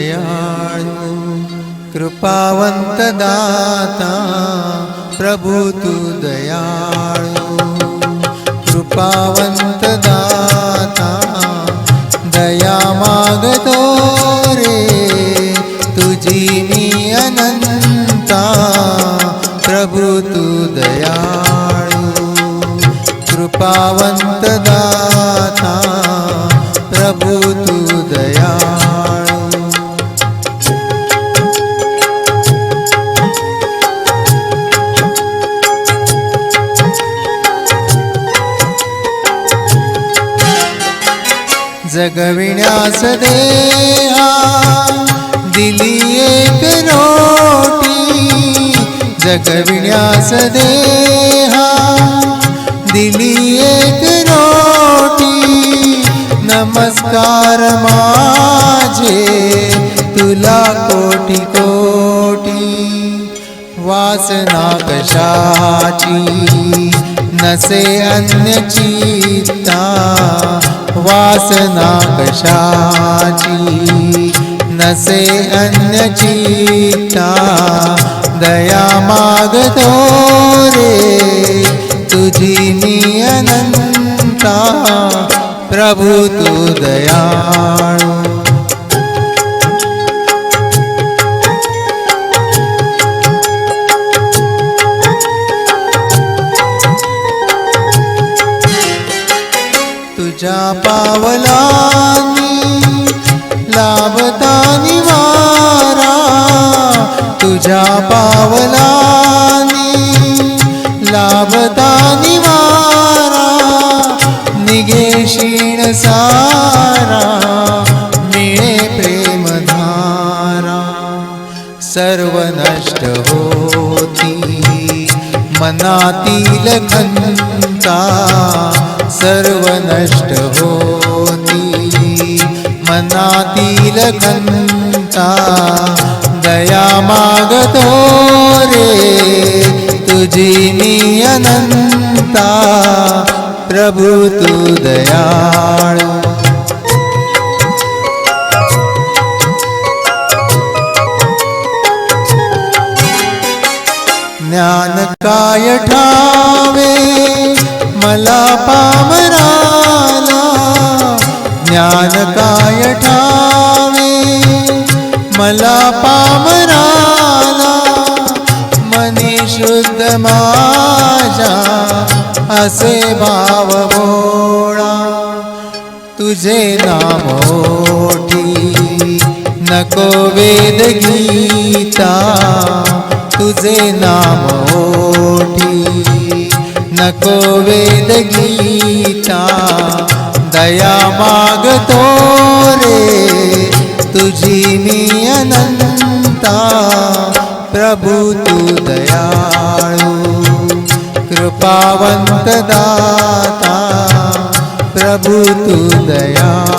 दयाळू कृपावंत दाता प्रभु तू दयाळू कृपावंत दाता दया मागतो रे तुझी मी अनंता प्रभु तू दयाळू कृपावंत दाता प्रभु तू दयाळू जगविण्यास देहा दिली एक रोटी जगविण्यास देहा दिली एक रोटी नमस्कार माझे तुला कोटी कोटी वासना कशाची नसे अन्य चित्ता वासना कशाची नसे अन्य चित्ता दया मागतो रे तुझी मी अनंता प्रभु तू दयाळू तुझ्या पावलांनी लाभता निवारा तुझ्या पावलांनी लाभता निवारा निघे क्षीण सारा मिळे प्रेमधारा सर्व नष्ट होती मनातील खंता सर्व नष्ट होती मनातील खंता दया मागतो रे तुझी मी अनंता प्रभु तू दयाळू ज्ञान काय ठावे मला पामराला ज्ञान काय ठावे मला पामराला मनी शुद्ध माझा असे भाव भोळा तुझे नाम ओठी नको वेद गीता तुझे नाम ओठी नको वेद गीता दया मागतो रे तुझी मी अनंता प्रभु तू दयाळू कृपावंत दाता प्रभु तू दयाळू